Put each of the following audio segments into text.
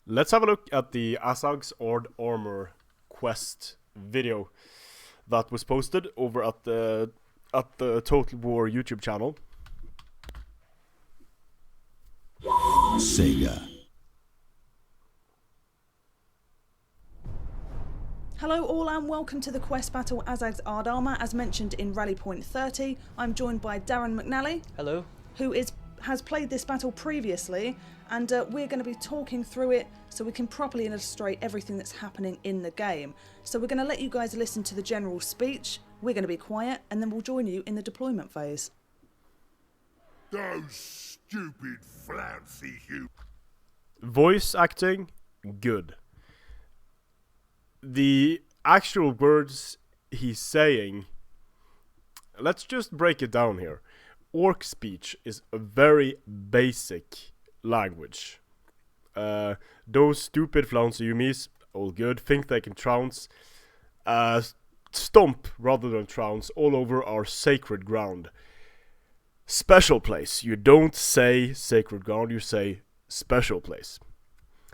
Let's have a look at the Asshag's Armour quest video that was posted over at the Total War YouTube channel. Sega. Hello all and welcome to the quest battle Asshag's Armour. As mentioned in Rally Point 30, I'm joined by Darren McNally. Hello. Who has played this battle previously, and we're going to be talking through it so we can properly illustrate everything that's happening in the game. So we're going to let you guys listen to the general speech, we're going to be quiet, and then we'll join you in the deployment phase. Those stupid flouncy humans. Voice acting, good. The actual words he's saying, let's just break it down here. Orc speech is a very basic language. Those stupid flouncy humies, all good, think they can trounce, stomp rather than trounce all over our sacred ground. Special place. You don't say sacred ground, you say special place.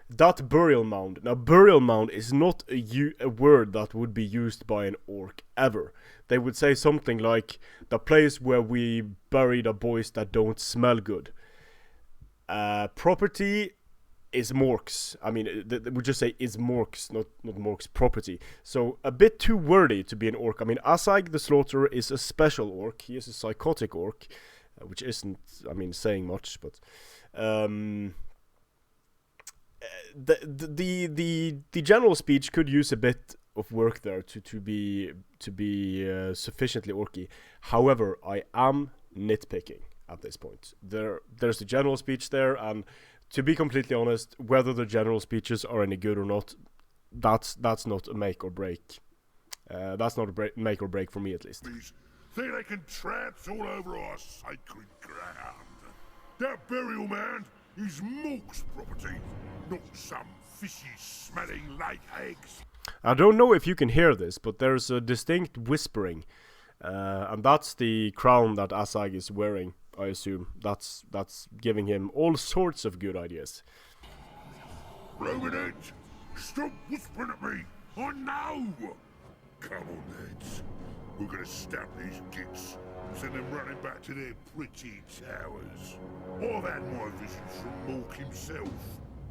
That burial mound. Now, burial mound is not a word that would be used by an orc ever. They would say something like, the place where we bury the boys that don't smell good. Property is morks. I mean, they would just say is morks, not morks property. So, a bit too wordy to be an orc. I mean, Asshag the Slaughterer is a special orc. He is a psychotic orc, which isn't, I mean, saying much, but... The general speech could use a bit of work there to be sufficiently orky. However, I am nitpicking at this point. There's the general speech there, and to be completely honest, whether the general speeches are any good or not, that's not a make or break. That's not a make or break for me, at least. Think they can trance all over our sacred ground. That burial mound is Mork's property, not some fishy smelling lake eggs. I don't know if you can hear this, but there's a distinct whispering, and that's the crown that Asshag is wearing. I assume that's giving him all sorts of good ideas. Roman, stop whispering at me. I know. Come on, lads. We're gonna stab these gits and send them running back to their pretty towers. I've had my visions from Mork himself.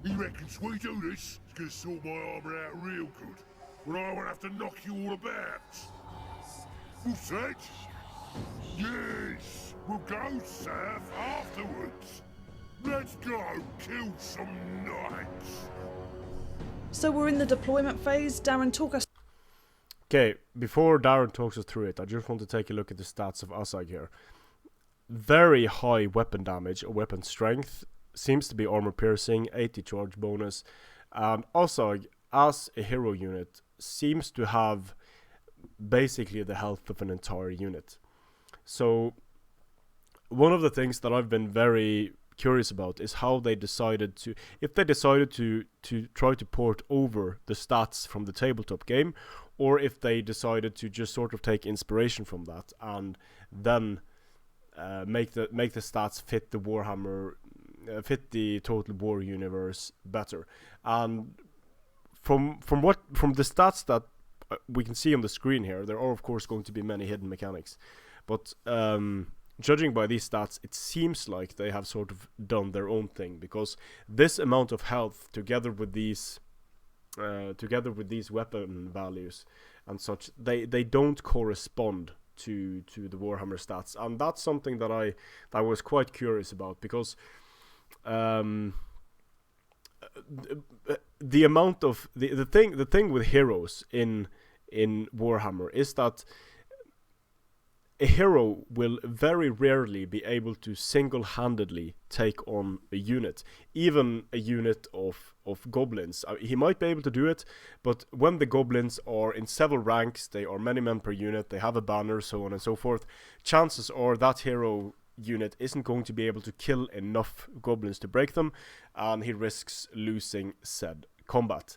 He reckons we do this, it's gonna sort my armour out real good, when I won't have to knock you all about. What's that? Yes, we'll go south afterwards. Let's go kill some knights. So we're in the deployment phase. Darren, talk us. Okay, before Darren talks us through it, I just want to take a look at the stats of Asshag here. Very high weapon damage or weapon strength, seems to be armor piercing, 80 charge bonus, and Asshag, as a hero unit, seems to have basically the health of an entire unit. So, one of the things that I've been very curious about is how they decided to, if they decided to try to port over the stats from the tabletop game, or if they decided to just sort of take inspiration from that and then make the stats fit the Warhammer, fit the Total War universe better. And from the stats that we can see on the screen here, there are of course going to be many hidden mechanics, but judging by these stats, it seems like they have sort of done their own thing, because this amount of health together with these weapon values and such, they don't correspond to the Warhammer stats, and that's something that I was quite curious about, because the amount of the thing with heroes in Warhammer is that a hero will very rarely be able to single-handedly take on a unit, even a unit of goblins. He might be able to do it, but when the goblins are in several ranks, they are many men per unit, they have a banner, so on and so forth, chances are that hero unit isn't going to be able to kill enough goblins to break them, and he risks losing said combat.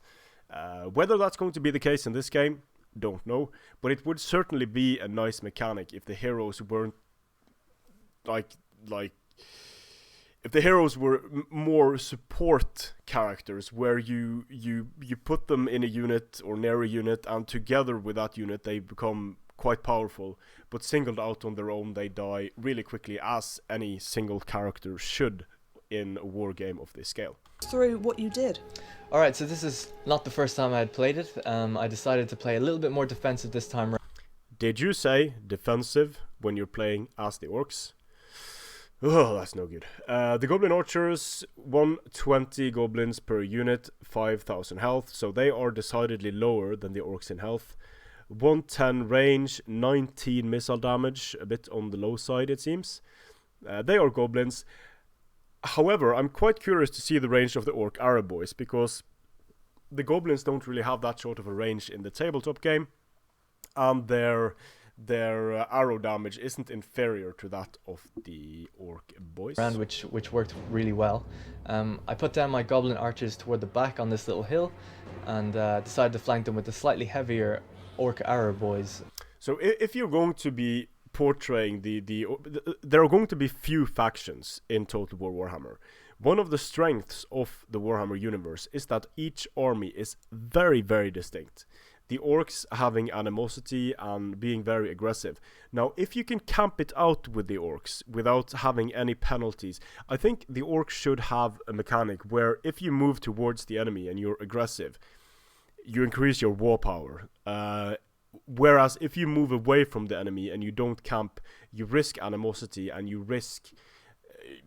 Whether that's going to be the case in this game, don't know, but it would certainly be a nice mechanic if the heroes weren't like if the heroes were more support characters, where you put them in a unit or near a unit, and together with that unit they become quite powerful, but singled out on their own they die really quickly, as any single character should in a war game of this scale. Through what you did. Alright, so this is not the first time I had played it. I decided to play a little bit more defensive this time around. Did you say defensive when you're playing as the orcs? Oh, that's no good. The Goblin Archers, 120 goblins per unit, 5,000 health, so they are decidedly lower than the orcs in health. 110 range, 19 missile damage, a bit on the low side it seems. They are goblins. However, I'm quite curious to see the range of the Orc Arab boys, because the goblins don't really have that short of a range in the tabletop game, and their arrow damage isn't inferior to that of the Orc boys. Which worked really well. I put down my Goblin Archers toward the back on this little hill, and decided to flank them with the slightly heavier Orc Arab boys. So if you're going to be portraying there are going to be few factions in Total War Warhammer. One of the strengths of the Warhammer universe is that each army is very, very distinct. The orcs having animosity and being very aggressive. Now, if you can camp it out with the orcs without having any penalties, I think the orcs should have a mechanic where if you move towards the enemy and you're aggressive, you increase your war power. Whereas if you move away from the enemy and you don't camp, you risk animosity and you risk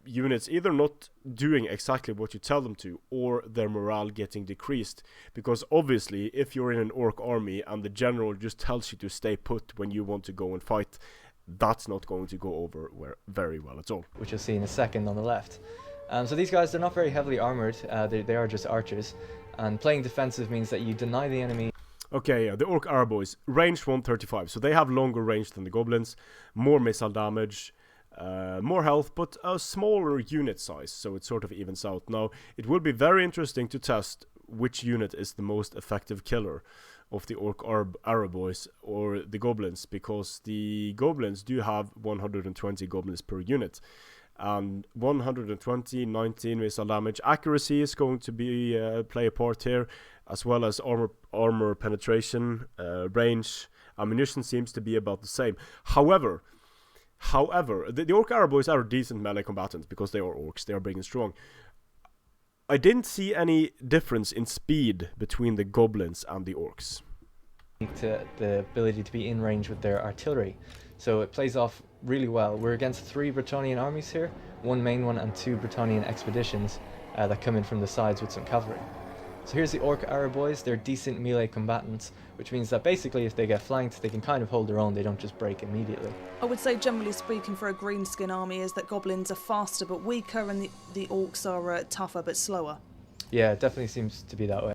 units either not doing exactly what you tell them to, or their morale getting decreased. Because obviously, if you're in an orc army and the general just tells you to stay put when you want to go and fight, that's not going to go over very well at all. Which you'll see in a second on the left. So these guys, they're not very heavily armoured, they are just archers. And playing defensive means that you deny the enemy. Okay, yeah, the Orc Arab boys, range 135, so they have longer range than the goblins, more missile damage, more health, but a smaller unit size, so it sort of evens out. Now, it will be very interesting to test which unit is the most effective killer of the Orc Arab boys or the goblins, because the goblins do have 120 goblins per unit. And 120, 19 missile damage. Accuracy is going to be play a part here, as well as armor penetration, range. Ammunition seems to be about the same. However, the Orc Arab boys are decent melee combatants because they are orcs. They are big and strong. I didn't see any difference in speed between the goblins and the orcs. To the ability to be in range with their artillery, so it plays off really well. We're against 3 Bretonnian armies here, 1 main one and 2 Bretonnian expeditions that come in from the sides with some cavalry. So here's the Orc Arab boys. They're decent melee combatants, which means that basically if they get flanked, they can kind of hold their own. They don't just break immediately. I would say, generally speaking, for a greenskin army, is that goblins are faster but weaker, and the orcs are tougher but slower. Yeah, it definitely seems to be that way.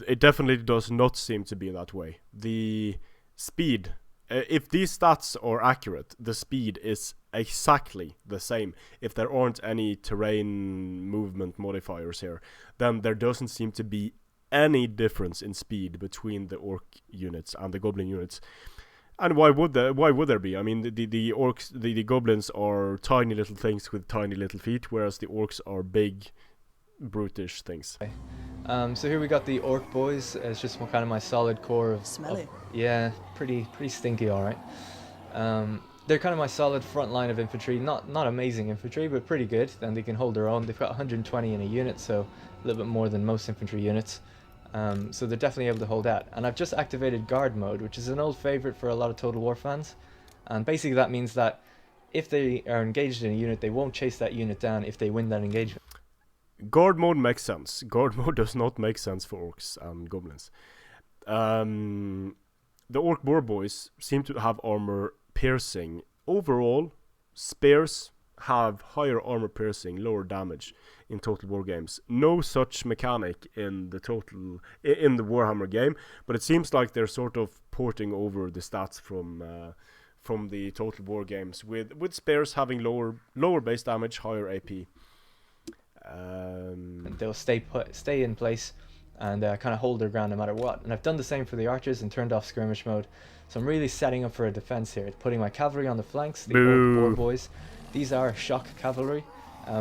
It definitely does not seem to be that way. The speed, if these stats are accurate, the speed is exactly the same. If there aren't any terrain movement modifiers here, then there doesn't seem to be any difference in speed between the orc units and the goblin units. And why would there be? I mean, the orcs, the goblins are tiny little things with tiny little feet, whereas the orcs are big, brutish things. So here we got the Orc boys. It's just kind of my solid core of... Smelly. Yeah, pretty stinky, alright. They're kind of my solid front line of infantry. Not amazing infantry, but pretty good. Then they can hold their own. They've got 120 in a unit, so a little bit more than most infantry units. So they're definitely able to hold that. And I've just activated guard mode, which is an old favorite for a lot of Total War fans. And basically that means that if they are engaged in a unit, they won't chase that unit down if they win that engagement. Guard mode makes sense. Guard mode does not make sense for orcs and goblins. The Orc Boar boys seem to have armor piercing. Overall, spears have higher armor piercing, lower damage in Total War games. No such mechanic in the Warhammer game, but it seems like they're sort of porting over the stats from the Total War games, with spears having lower base damage, higher AP. And they'll stay in place and kind of hold their ground no matter what. And I've done the same for the archers and turned off skirmish mode. So I'm really setting up for a defense here. Putting my cavalry on the flanks, the Orc Boar boys. These are shock cavalry.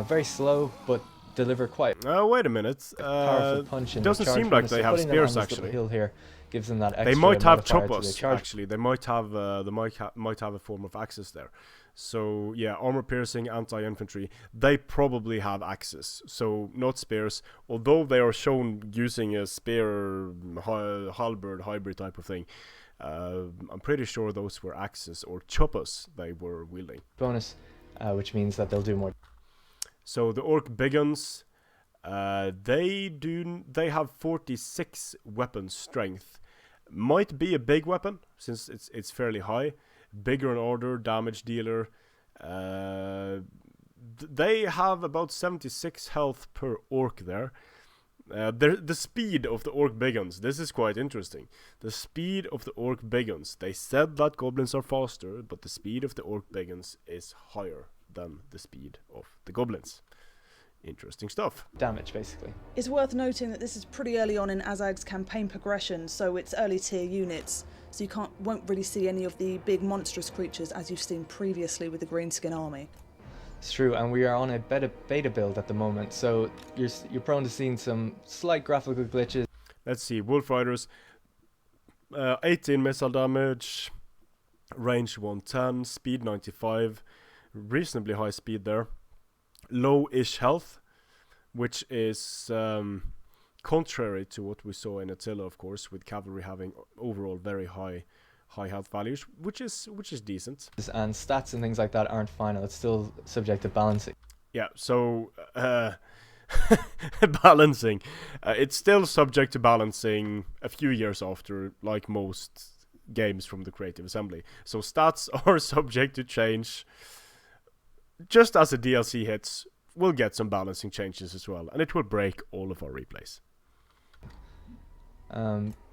Very slow, but deliver quite Wait a minute. powerful punch in Doesn't their charge seem like bonus. they So have putting them on spears this little actually. hill here gives them that extra They might have modifier to their choppers charge. actually. They might have might have a form of axes there. So yeah, armor piercing, anti-infantry. They probably have axes, so not spears. Although they are shown using a spear, halberd hybrid type of thing. I'm pretty sure those were axes or choppers they were wielding. Bonus, which means that they'll do more. So the orc big guns, they have 46 weapon strength. Might be a big weapon since it's fairly high. Bigger in order, damage dealer. They have about 76 health per orc there. The speed of the orc big guns, this is quite interesting. The speed of the orc big guns. They said that goblins are faster, but the speed of the orc big guns is higher than the speed of the goblins. Interesting stuff. Damage, basically. It's worth noting that this is pretty early on in Asshag's campaign progression, so it's early tier units, so you won't really see any of the big monstrous creatures as you've seen previously with the Greenskin army. It's true, and we are on a beta build at the moment, so you're prone to seeing some slight graphical glitches. Let's see, Wolf Riders, 18 missile damage, range 110, speed 95, reasonably high speed there. Low-ish health, which is contrary to what we saw in Attila, of course, with cavalry having overall very high health values, which is decent. And stats and things like that aren't final. It's still subject to balancing. Yeah, so balancing. It's still subject to balancing a few years after, like most games from the Creative Assembly. So stats are subject to change. Just as the DLC hits, we'll get some balancing changes as well, and it will break all of our replays.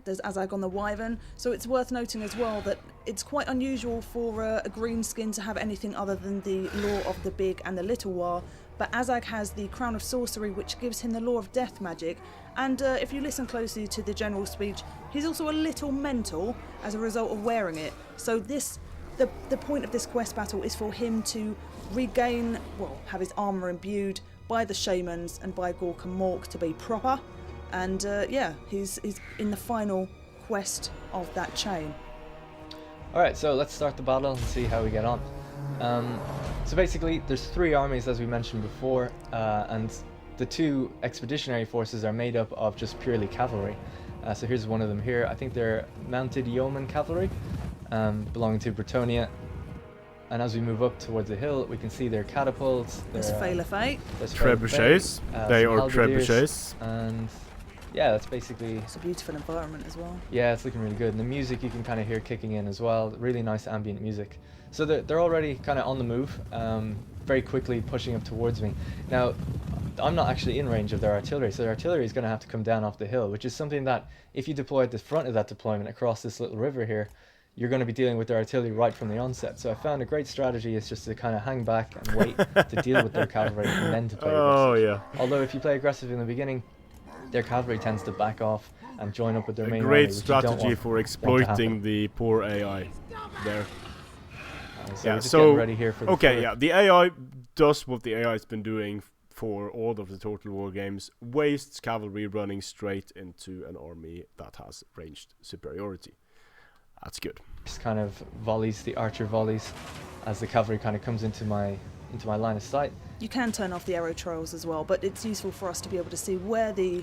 There's Asshag on the Wyvern, so it's worth noting as well that it's quite unusual for a green skin to have anything other than the Law of the Big and the Little War, but Asshag has the Crown of Sorcery, which gives him the Law of Death magic, and if you listen closely to the general speech, he's also a little mental as a result of wearing it. So the point of this quest battle is for him to regain, have his armour imbued by the shamans and by Gork and Mork to be proper. And he's in the final quest of that chain. Alright, so let's start the battle and see how we get on. So basically, there's 3 armies as we mentioned before, and the 2 expeditionary forces are made up of just purely cavalry. So here's one of them here. I think they're mounted yeoman cavalry, belonging to Bretonia. And as we move up towards the hill, we can see their catapults. There's Failafate. Trebuchets. They are trebuchets. And yeah, that's basically... It's a beautiful environment as well. Yeah, it's looking really good. And the music you can kind of hear kicking in as well. Really nice ambient music. So they're already kind of on the move, very quickly pushing up towards me. Now, I'm not actually in range of their artillery, so their artillery is going to have to come down off the hill, which is something that if you deploy at the front of that deployment across this little river here, you're going to be dealing with their artillery right from the onset. So I found a great strategy is just to kind of hang back and wait to deal with their cavalry and then to play aggressive. Oh yeah. Although if you play aggressive in the beginning, their cavalry tends to back off and join up with their main great army, strategy for exploiting the poor AI there. So we're just getting ready here for the the AI does what the AI has been doing for all of the Total War games, wastes cavalry running straight into an army that has ranged superiority. That's good. Just kind of volleys, the archer volleys, as the cavalry kind of comes into my line of sight. You can turn off the arrow trails as well, but it's useful for us to be able to see where the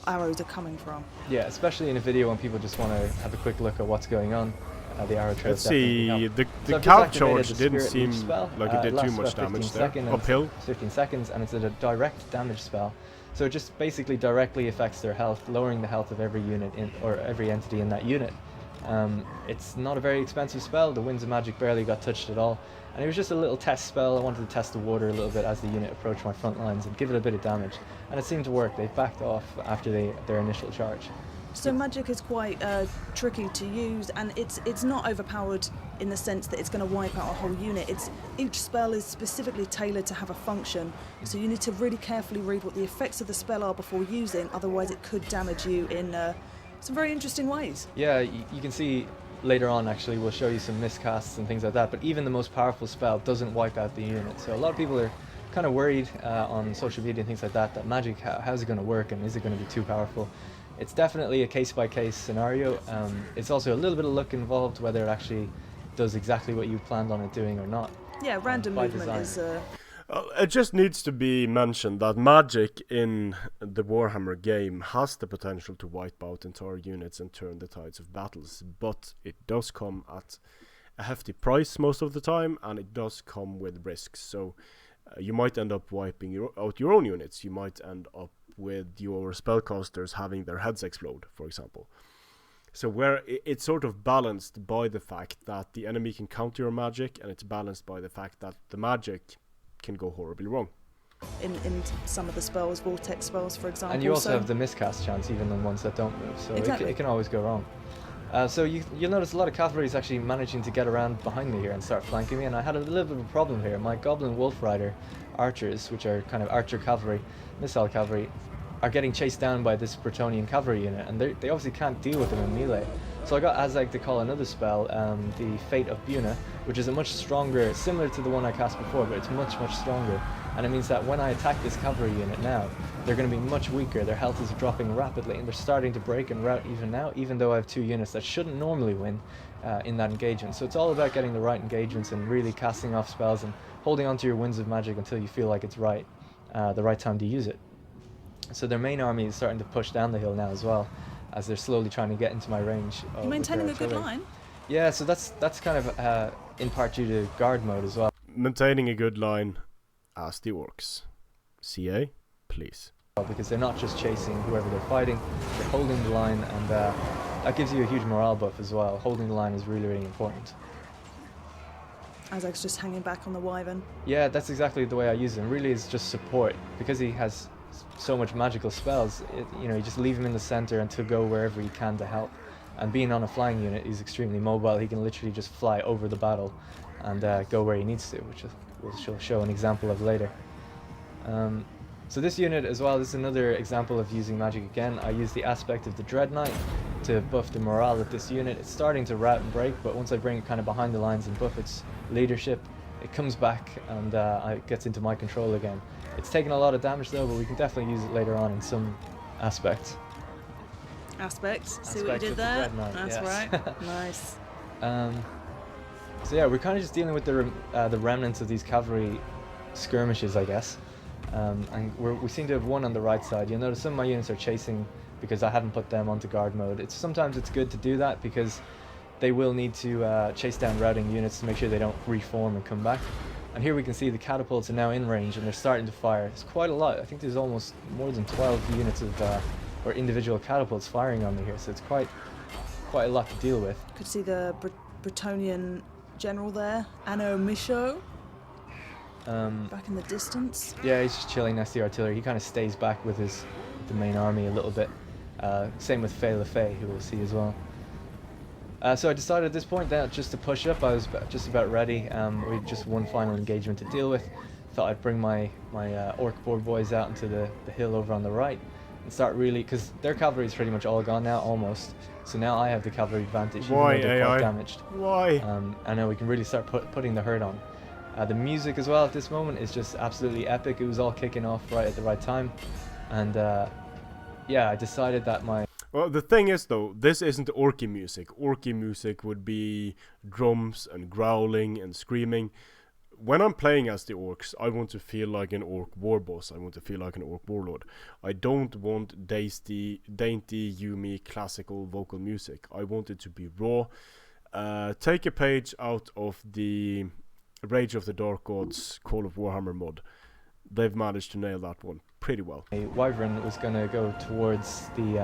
arrows are coming from. Yeah, especially in a video when people just want to have a quick look at what's going on. The arrow trails. Let's see, the so cav charge didn't seem like it did too much damage there. Uphill. 15 seconds, and it's a direct damage spell. So it just basically directly affects their health, lowering the health of every unit or every entity in that unit. It's not a very expensive spell. The Winds of Magic barely got touched at all, and it was just a little test spell. I wanted to test the water a little bit as the unit approached my front lines and give it a bit of damage, and it seemed to work. They backed off after their initial charge. So magic is quite tricky to use, and it's not overpowered in the sense that it's going to wipe out a whole unit. Each spell is specifically tailored to have a function, so you need to really carefully read what the effects of the spell are before using, otherwise it could damage you in some very interesting ways. Yeah, you can see later on, actually, we'll show you some miscasts and things like that, but even the most powerful spell doesn't wipe out the unit. So a lot of people are kind of worried on social media and things like that magic, how's it going to work, and is it going to be too powerful? It's definitely a case-by-case scenario. It's also a little bit of luck involved, whether it actually does exactly what you planned on it doing or not. Yeah, random by movement design. is... It just needs to be mentioned that magic in the Warhammer game has the potential to wipe out entire units and turn the tides of battles, but it does come at a hefty price most of the time, and it does come with risks. So you might end up wiping out your own units. You might end up with your spellcasters having their heads explode, for example. So where it's sort of balanced by the fact that the enemy can counter your magic, and it's balanced by the fact that the magic can go horribly wrong. In some of the spells, vortex spells, for example. And you also have the miscast chance, even on ones that don't move, so exactly. it can always go wrong. So you'll notice a lot of cavalry is actually managing to get around behind me here and start flanking me, and I had a little bit of a problem here. My Goblin Wolf Rider archers, which are kind of archer cavalry, missile cavalry, are getting chased down by this Bretonnian cavalry unit, and they obviously can't deal with them in melee. So I got Asshag to call another spell, the Fate of Buna, which is a much stronger, similar to the one I cast before, but it's much, much stronger. And it means that when I attack this cavalry unit now, they're going to be much weaker, their health is dropping rapidly, and they're starting to break and rout even now, even though I have 2 units that shouldn't normally win in that engagement. So it's all about getting the right engagements and really casting off spells and holding onto your winds of magic until you feel like it's right, the right time to use it. So their main army is starting to push down the hill now as well, as they're slowly trying to get into my range. You're maintaining a good line. Yeah, so that's kind of in part due to guard mode as well. Maintaining a good line as the orcs. CA, please. Because they're not just chasing whoever they're fighting, they're holding the line, and that gives you a huge morale buff as well. Holding the line is really, really important. Asshag's just hanging back on the wyvern. Yeah, that's exactly the way I use him. Really, is just support, because he has so much magical spells. You just leave him in the center and to go wherever he can to help. And being on a flying unit, he's extremely mobile. He can literally just fly over the battle and go where he needs to, which we'll show an example of later. So this unit as well, this is another example of using magic again. I use the aspect of the Dread Knight to buff the morale of this unit. It's starting to rout and break, but once I bring it kind of behind the lines and buff its leadership, it comes back and it gets into my control again. It's taken a lot of damage though, but we can definitely use it later on in some aspects. See what you did there? That's yes. right. Nice. So yeah, we're kind of just dealing with the remnants of these cavalry skirmishes, I guess. And we seem to have won on the right side. You'll notice some of my units are chasing because I haven't put them onto guard mode. Sometimes it's good to do that because they will need to chase down routing units to make sure they don't reform and come back. And here we can see the catapults are now in range and they're starting to fire. It's quite a lot. I think there's almost more than 12 units of or individual catapults firing on me here, so it's quite a lot to deal with. Could see the Bretonnian general there, Anno Michaud, back in the distance. Yeah, he's just chilling next to the artillery. He kind of stays back with the main army a little bit. Same with Fay LaFay, who we'll see as well. So I decided at this point that just to push up, I was just about ready. We had just one final engagement to deal with. Thought I'd bring my orc board boys out into the hill over on the right and start really, because their cavalry is pretty much all gone now, almost. So now I have the cavalry advantage, even though they're quite damaged. Why? I know we can really start putting the hurt on. The music as well at this moment is just absolutely epic. It was all kicking off right at the right time. And yeah, I decided that Well, the thing is though, this isn't orky music. Orky music would be drums and growling and screaming. When I'm playing as the orcs, I want to feel like an orc war boss. I want to feel like an orc warlord. I don't want dainty, Yumi classical vocal music. I want it to be raw. Take a page out of the Rage of the Dark Gods Call of Warhammer mod. They've managed to nail that one pretty well. a wyvern was going to go towards the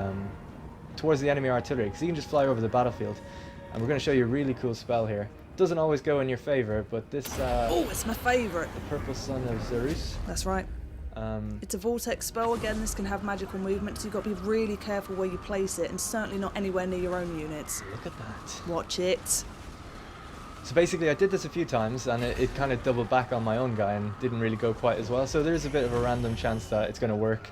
enemy artillery, because he can just fly over the battlefield. And we're going to show you a really cool spell here. Doesn't always go in your favor, but this Oh, it's my favourite. the Purple Sun of Zerus. That's right. It's a vortex spell. Again, this can have magical movement, so you've got to be really careful where you place it, and certainly not anywhere near your own units. Look at that. Watch it. So basically I did this a few times and it kind of doubled back on my own guy and didn't really go quite as well. So there's a bit of a random chance that it's going to work.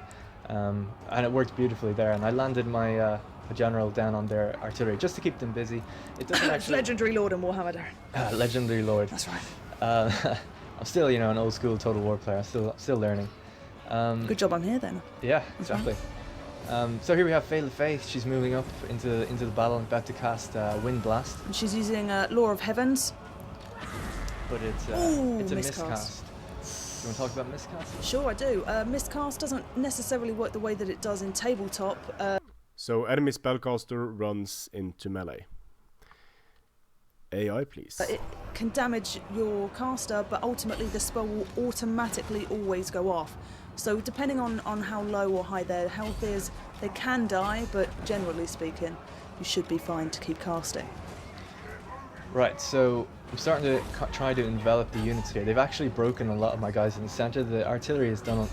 And it worked beautifully there. And I landed my general down on their artillery just to keep them busy. It doesn't It's actually... legendary lord in Warhammer. Legendary lord. That's right. I'm still, you know, an old school Total War player. I'm still learning. Good job I'm here then. Yeah, That's right. exactly. So here we have Fail of Faith. She's moving up into the battle and about to cast Wind Blast, And she's using Law of Heavens. but it's Ooh, a miscast. miscast. You want to talk about miscast? Sure, I do. Miscast doesn't necessarily work the way that it does in tabletop. So enemy spellcaster runs into melee. AI, please. It can damage your caster, but ultimately the spell will automatically always go off. So depending on how low or high their health is, they can die, but generally speaking, you should be fine to keep casting. Right, so I'm starting to try to envelop the units here. They've actually broken a lot of my guys in the center. The artillery has done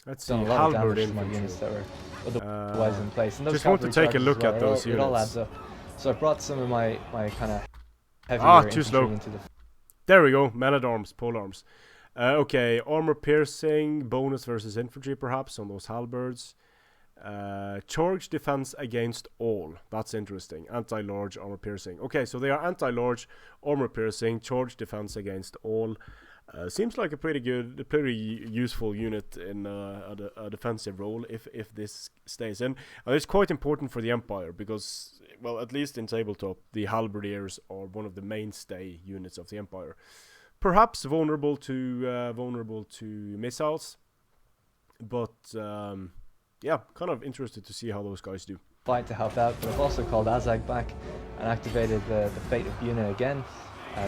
Let's see, a lot of halberd damage to my infantry. units that were otherwise in place. And those just want to cavalry take a charges look as well, at those it all units. adds up. So I brought some of my kind of heavier too infantry slow. into the There we go, man-at-arms, polearms. Okay, armor piercing, bonus versus infantry perhaps on those halberds. Charge defense against all. That's interesting. Anti-large armor piercing. Okay, so they are anti-large armor piercing, charge defense against all. Seems like a pretty useful unit in a defensive role if this stays in. And it's quite important for the Empire because, well, at least in tabletop, the halberdiers are one of the mainstay units of the Empire. Perhaps vulnerable to missiles, but yeah, kind of interested to see how those guys do. fight to help out, but I've also called Asshag back and activated the Fate of unit again,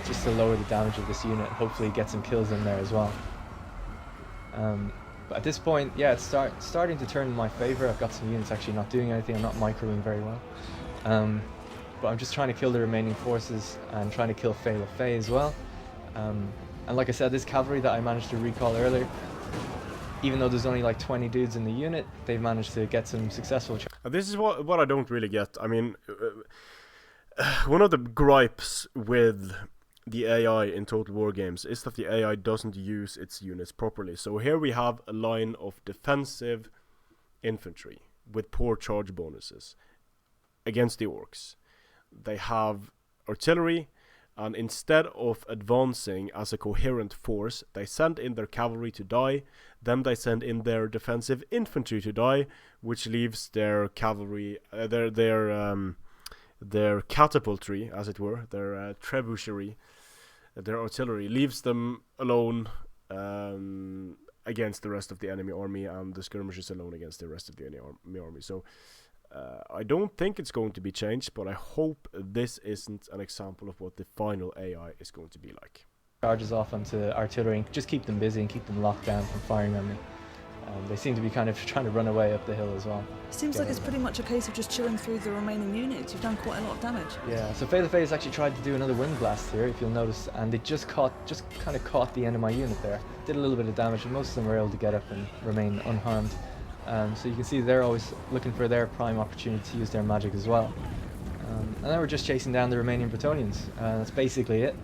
just to lower the damage of this unit and hopefully get some kills in there as well. But at this point, yeah, it's starting to turn in my favor. I've got some units actually not doing anything. I'm not microing very well. But I'm just trying to kill the remaining forces and trying to kill Fail of Fae as well. And like I said, this cavalry that I managed to recall earlier, even though there's only like 20 dudes in the unit, they've managed to get some successful This is what I don't really get. I mean, one of the gripes with the AI in Total War games is that the AI doesn't use its units properly. So here we have a line of defensive infantry with poor charge bonuses against the orcs. They have artillery, and instead of advancing as a coherent force, they send in their cavalry to die, then they send in their defensive infantry to die, which leaves their cavalry, their catapultry, as it were, their trebuchetry, their artillery, leaves them alone against the rest of the enemy army, and the skirmishers alone against the rest of the enemy army. So I don't think it's going to be changed, but I hope this isn't an example of what the final AI is going to be like. charges off onto artillery and just keep them busy and keep them locked down from firing on me. They seem to be kind of trying to run away up the hill as well. Seems like it's pretty much a case of just chilling through the remaining units. You've done quite a lot of damage. Yeah, so Fail of Fae has actually tried to do another wind blast here, if you'll notice, and they just kind of caught the end of my unit there. Did a little bit of damage, and most of them were able to get up and remain unharmed. So you can see they're always looking for their prime opportunity to use their magic as well. And then we're just chasing down the remaining Bretonnians. That's basically it.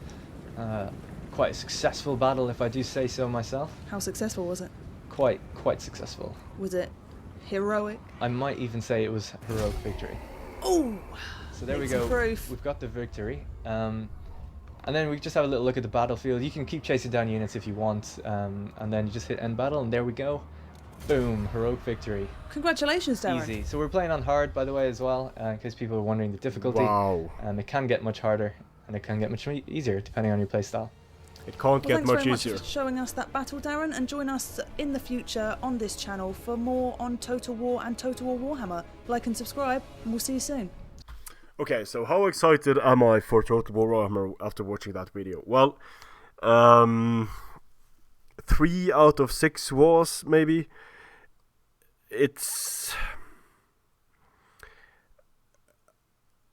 Quite a successful battle, if I do say so myself. How successful was it? Quite successful. Was it heroic? I might even say it was heroic victory. Oh! So there we Need some go. proof. We've got the victory. And then we just have a little look at the battlefield. You can keep chasing down units if you want, and then you just hit end battle, and there we go. Boom, heroic victory. Congratulations, Darren. Easy. So we're playing on hard, by the way, as well, in case people are wondering the difficulty. Wow. It can get much harder, and it can get much easier, depending on your playstyle. It can't get Thanks much very easier. much for showing us that battle, Darren, and join us in the future on this channel for more on Total War and Total War Warhammer. Like and subscribe, and we'll see you soon. Okay, so how excited am I for Total War Warhammer after watching that video? Well, 3 out of 6 was, maybe. It's...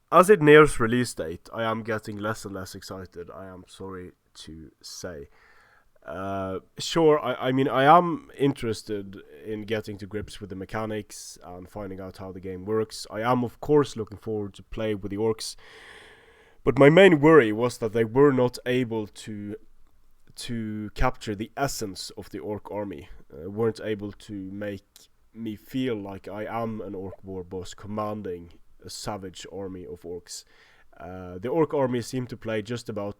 As it nears release date, I am getting less and less excited, I am sorry to say. Sure, I mean, I am interested in getting to grips with the mechanics and finding out how the game works. I am, of course, looking forward to play with the orcs. But my main worry was that they were not able to capture the essence of the orc army. Weren't able to make me feel like I am an orc war boss commanding a savage army of orcs. The orc army seemed to play just about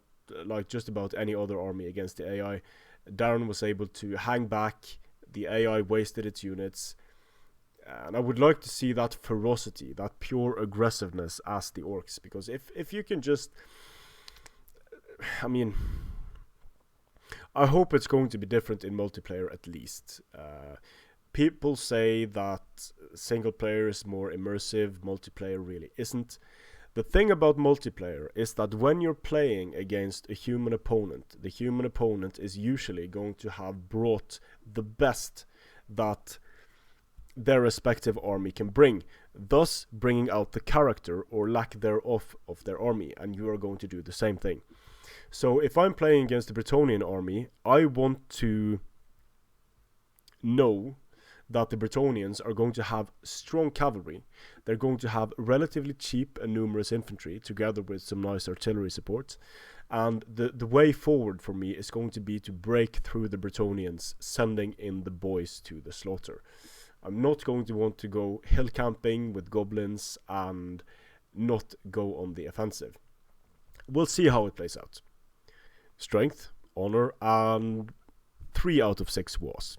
any other army against the AI. Darren was able to hang back, the AI wasted its units, and I would like to see that ferocity, that pure aggressiveness as the orcs, because if you can just, I mean, I hope it's going to be different in multiplayer at least. People say that single player is more immersive, multiplayer really isn't. The thing about multiplayer is that when you're playing against a human opponent, the human opponent is usually going to have brought the best that their respective army can bring, thus bringing out the character or lack thereof of their army, and you are going to do the same thing. So if I'm playing against the Bretonnian army, I want to know that the Bretonnians are going to have strong cavalry. They're going to have relatively cheap and numerous infantry together with some nice artillery support. And the way forward for me is going to be to break through the Bretonnians, sending in the boys to the slaughter. I'm not going to want to go hill camping with goblins and not go on the offensive. We'll see how it plays out. Strength, honor, and 3 out of 6 was.